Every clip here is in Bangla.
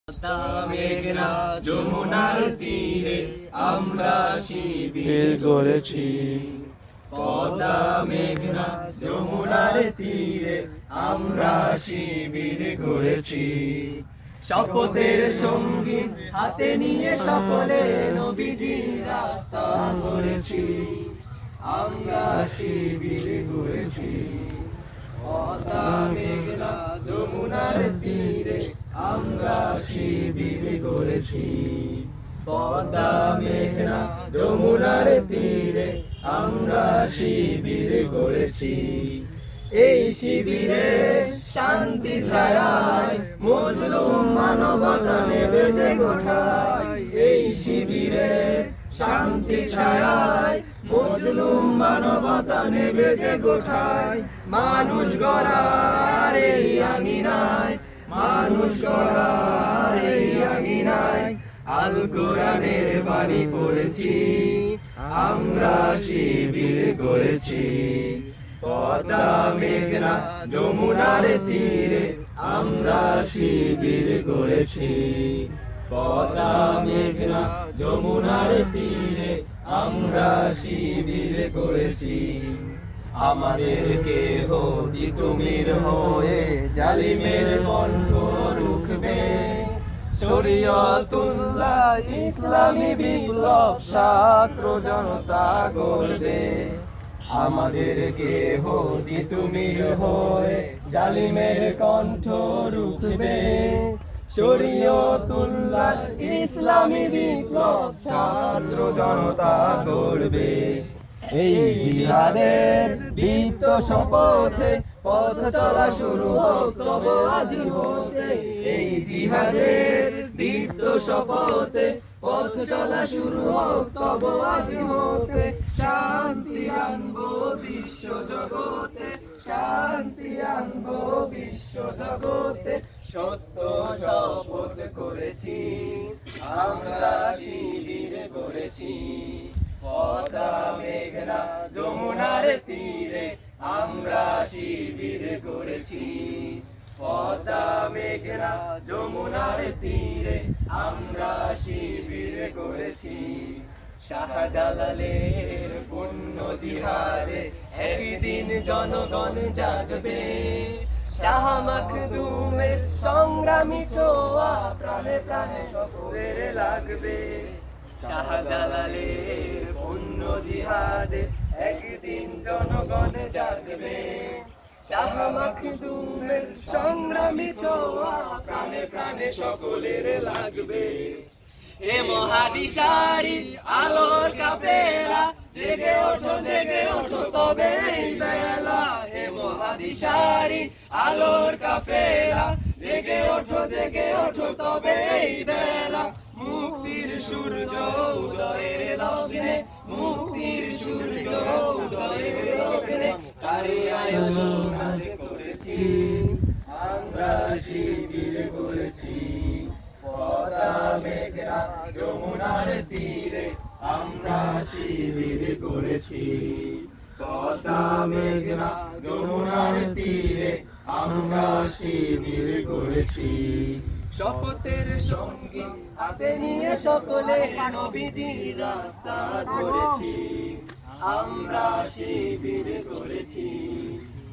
পদ্মা মেঘনা যমুনার তীরে আমরা শিবির গড়েছি। পদ্মা মেঘনা যমুনার তীরে আমরা শিবির গড়েছি। শপথের সঙ্গী হাতে নিয়ে সকলে নবীজির রাস্তা ধরেছি। আমরা শিবির গড়েছি। পদ্মা মেঘনা যমুনার তীরে আমরা শিবির গড়েছি। পদ্মা মেঘনা যমুনার তীরে আমরা শিবির গড়েছি। এই শিবিরে শান্তি ছায়ায় মজলুম মানবতা নেবে যে গোঠায়। এই শিবিরে শান্তি ছায়ায় মজলুম মানবতা নেবে যে গোঠায়। মানুষ গড়ার এই আঙিনায়, মানুষ গড়ার এই আঙিনায় আল কোরআনের বাণী পড়েছি। আমরা শিবির গড়েছি। পদ্মা মেঘনা যমুনার তীরে আমরা শিবির গড়েছি। পদ্মা মেঘনা যমুনার তীরে আমরা শিবির গড়েছি। আমাদেরকে তিতুমির হয়ে জালিমের কণ্ঠ রুখবে। শরীয়তুল্লাহ ইসলামী বিপ্লব ছাত্র জনতা গড়বে। আমাদেরকে তিতুমির হয়ে জালিমের কণ্ঠ রুখবে। শরীয়তুল্লাহ ইসলামী বিপ্লব ছাত্র জনতা গড়বে। এই জিহাদের দীপ্ত শপথে পথ চলা শুরু হোক তব আজি হতে। এই জিহাদের দীপ্ত শপথে পথ চলা শুরু হোক তব আজি হতে। শান্তি আনবো বিশ্ব জগতে, শান্তি আনবো বিশ্ব জগতে। সত্য শপথ করেছি, আমরা শিবির গড়েছি। পদ্মা মেঘনা যমুনার তীরে আমরা শিবির গড়েছি। পদ্মা মেঘনা যমুনার তীরে আমরা শিবির গড়েছি। শাহজালালের পুণ্য জিহাদে একদিন জনগণ জাগবে। শাহ মাখদুমের সংগ্রামী ছোঁয়া প্রাণে প্রাণে সকলের লাগবে। শাহজালালের পুণ্য জিহাদে একদিন জনগণ জাগবে। শাহ মাখদুমের সংগ্রামী ছোঁয়া প্রাণে প্রাণে সকলের লাগবে। হে মহাদিশারি আলোর কাফেলা জেগে ওঠো তবে এই বেলা। হে মহাদিশারি আলোর কাফেলা জেগে ওঠো তবে এই বেলা। মুক্তির সূর্য উদয়ের লগ্নে, মুক্তির সূর্য উদয়ের লগ্নে তারই আয়োজন আজ করেছি। আমরা শিবির গড়েছি। পদ্মা মেঘনা যমুনার তীরে আমরা শিবির গড়েছি। পদ্মা মেঘনা যমুনার তীরে আমরা শিবির গড়েছি। শপথের সঙ্গী হাতে নিয়ে সকলে নবীজির রাস্তা ধরেছি। আমরা শিবির গড়েছি।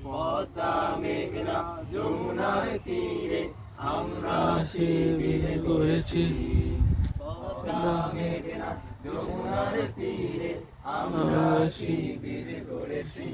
পদ্মা মেঘনা যমুনার তীরে আমরা শিবির গড়েছি। পদ্মা মেঘনা যমুনার তীরে আমরা শিবির গড়েছি।